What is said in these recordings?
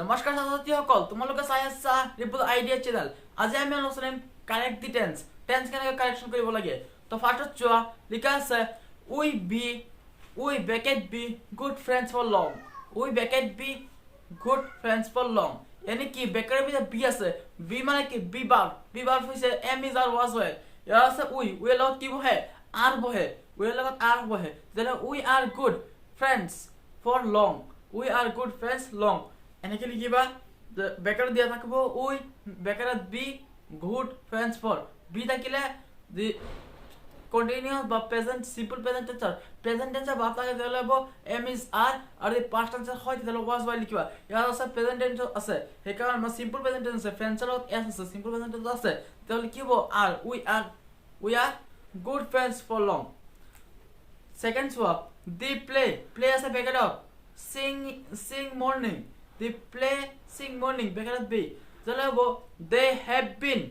নমস্কাৰ ছাত্ৰছাত্ৰীসকল, তোমালোকে চাই আছা ৰিপল আইডিয়া চেনেল। আজি আমি আলোচনা কৰিম কাৰেক্ট দি টেন্স কেনেকৈ কাৰেকশ্যন কৰিব লাগে। তো ফাৰ্ষ্টত চোৱা, লিখা আছে we bracket be good friends for long. We bracket be good friends for long এনে কি বেকেটৰ পিছত বি আছে, বি মানে কি বি বাৰ হৈছে এম ইজ আৰ ৱাজ হয়। ইয়াৰ আছে উইৰ লগত কি বহে, আৰ বহে। উইৰ লগত আৰ বহে, যেনে we are good friends for long. We are good friends long এনেকে লিখিবা। বেকাৰত দিয়া থাকিব উই, বেকাৰত be good friends for. Be থাকিলে দি কন্টিনিউয়াস বা প্ৰেজেন্ট সিম্পল প্ৰেজেন্ট টেন্সৰ ভাব থাকে তেতিয়াহ'লে হ'ব এম ইজ আৰ, আৰু পাষ্ট টেন্সৰ হয় তেতিয়াহ'লে ৱাজ বাই লিখিবা। ইয়াৰ আছে প্ৰেজেন্ট টেন্স আছে, সেইকাৰণে আমাৰ সিম্পল প্ৰেজেন্ট টেন্স আছে, ফ্ৰেণ্ডছৰ লগত এছ আছে, সিম্পল প্ৰেজেন্ট টেন্স আছে, তেতিয়াহ'লে কি হ'ব are. We are good friends for long. Second চোৱা, দি প্লে আছে বেকাৰত sing morning, they play sing morning বেকাৰত বি, তেতিয়াহ'লে হ'ব they have been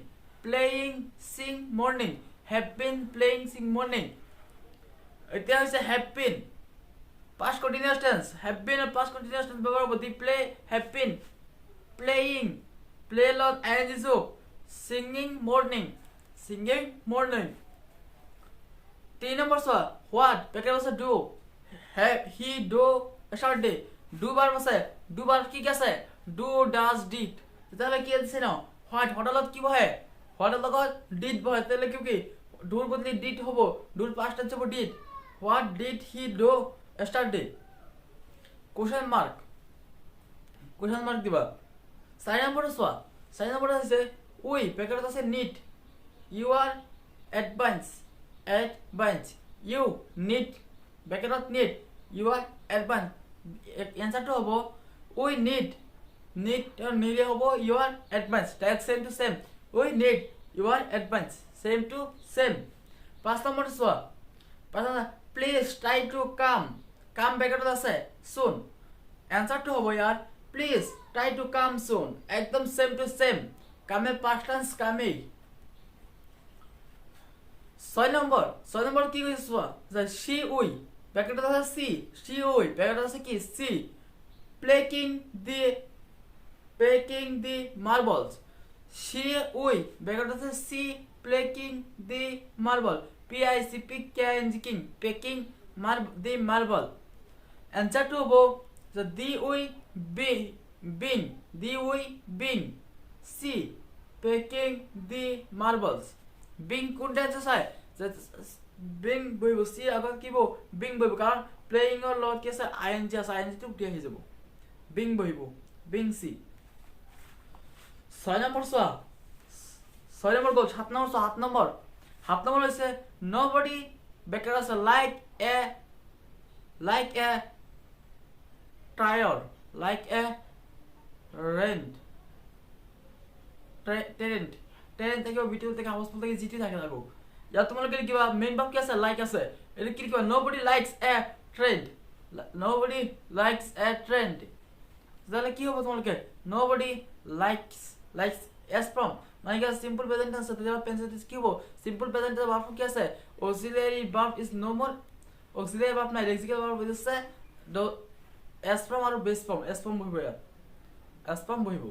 playing sing morning, have been playing sing morning। এতিয়া হৈছে have been past continuous tense, have been আৰু past continuous tense ব্যৱহাৰ হ'ব। they play have been playing, play লগত ing যোগ, singing morning। 3 নম্বৰ চোৱা, what বেকাৰত আছে do, he do yesterday, do verb আছে, do verb কি আছে, do does did, তেতিয়াহ'লে কি আছে ন হোৱাট লগত কি বহে, হোৱাটৰ লগত ডিড বহে, তেতিয়াহ'লে কি ডুৰ বদলি ডিড হ'ব, ডুৰ পাষ্ট টেন্স হ'ব did. What did he do yesterday, question mark দিবা। 4 নম্বৰ চোৱা, 4 নম্বৰ আছে উই বেকাৰত আছে need, you are advance, you need backward need, you are advance. এনসারটা হবো উই নিড নিলে হবো you are advance, direct same to same. We need you are advance, same to same. 5 number চোৱা, please try to come বেকাৰত আছে সুন। এনসারটা হবো ইয়ার please try to come সুন, একদম same to same, কামের past tense কামেই। 6 number কি কৈছে চোৱা, সি উই বেকাৰত আছে সি উই বেকাৰত আছে কি সি প্লেকিং দি মাৰ্বলস। সি উই বেকাৰত আছে সি প্লেকিং দি মার্বল, PICKING পেকিং দি মার্বল। এনসারটো হ'ব যে দি উই বিং সি পেকিং দি মার্বলস। বিং কোন টেন্স আছে, বিং বহিব, সি আগত কি বহিব, বিং বহিব, কাৰণ প্লেয়িঙৰ লগত কি আছে ING আছে, ING টো উঠি আহি যাব, বিং বহিব, বিং সি। 6 নম্বৰ চোৱা, 6 নম্বৰ গ'ল। 7 নম্বৰ চোৱা, 7 নম্বৰ হৈছে nobody বেকাৰত আছে like a tire, like a train থেকে ভিতর থেকে হাউসফুল থেকে জিটি থাকে থাকো। ইয়াত তোমালোকে কিবা মেইন ভাব কি আছে, লাইক আছে, এটা কি কিবা nobody likes a trend, nobody likes a trend, তাহলে কি হবে তোমালোকে nobody likes s from মানে কি সিম্পল প্রেজেন্ট টেন্স আছে, তাহলে পেন্সিল কি হবে সিম্পল প্রেজেন্ট টেন্স ভার্ব কি আছে, auxiliary verb is no more, auxiliary verb নাই, লেক্সিক্যাল ভার্ব হইছে s from আৰু বেস from, s from বহিব, ইয়াত s from বহিব।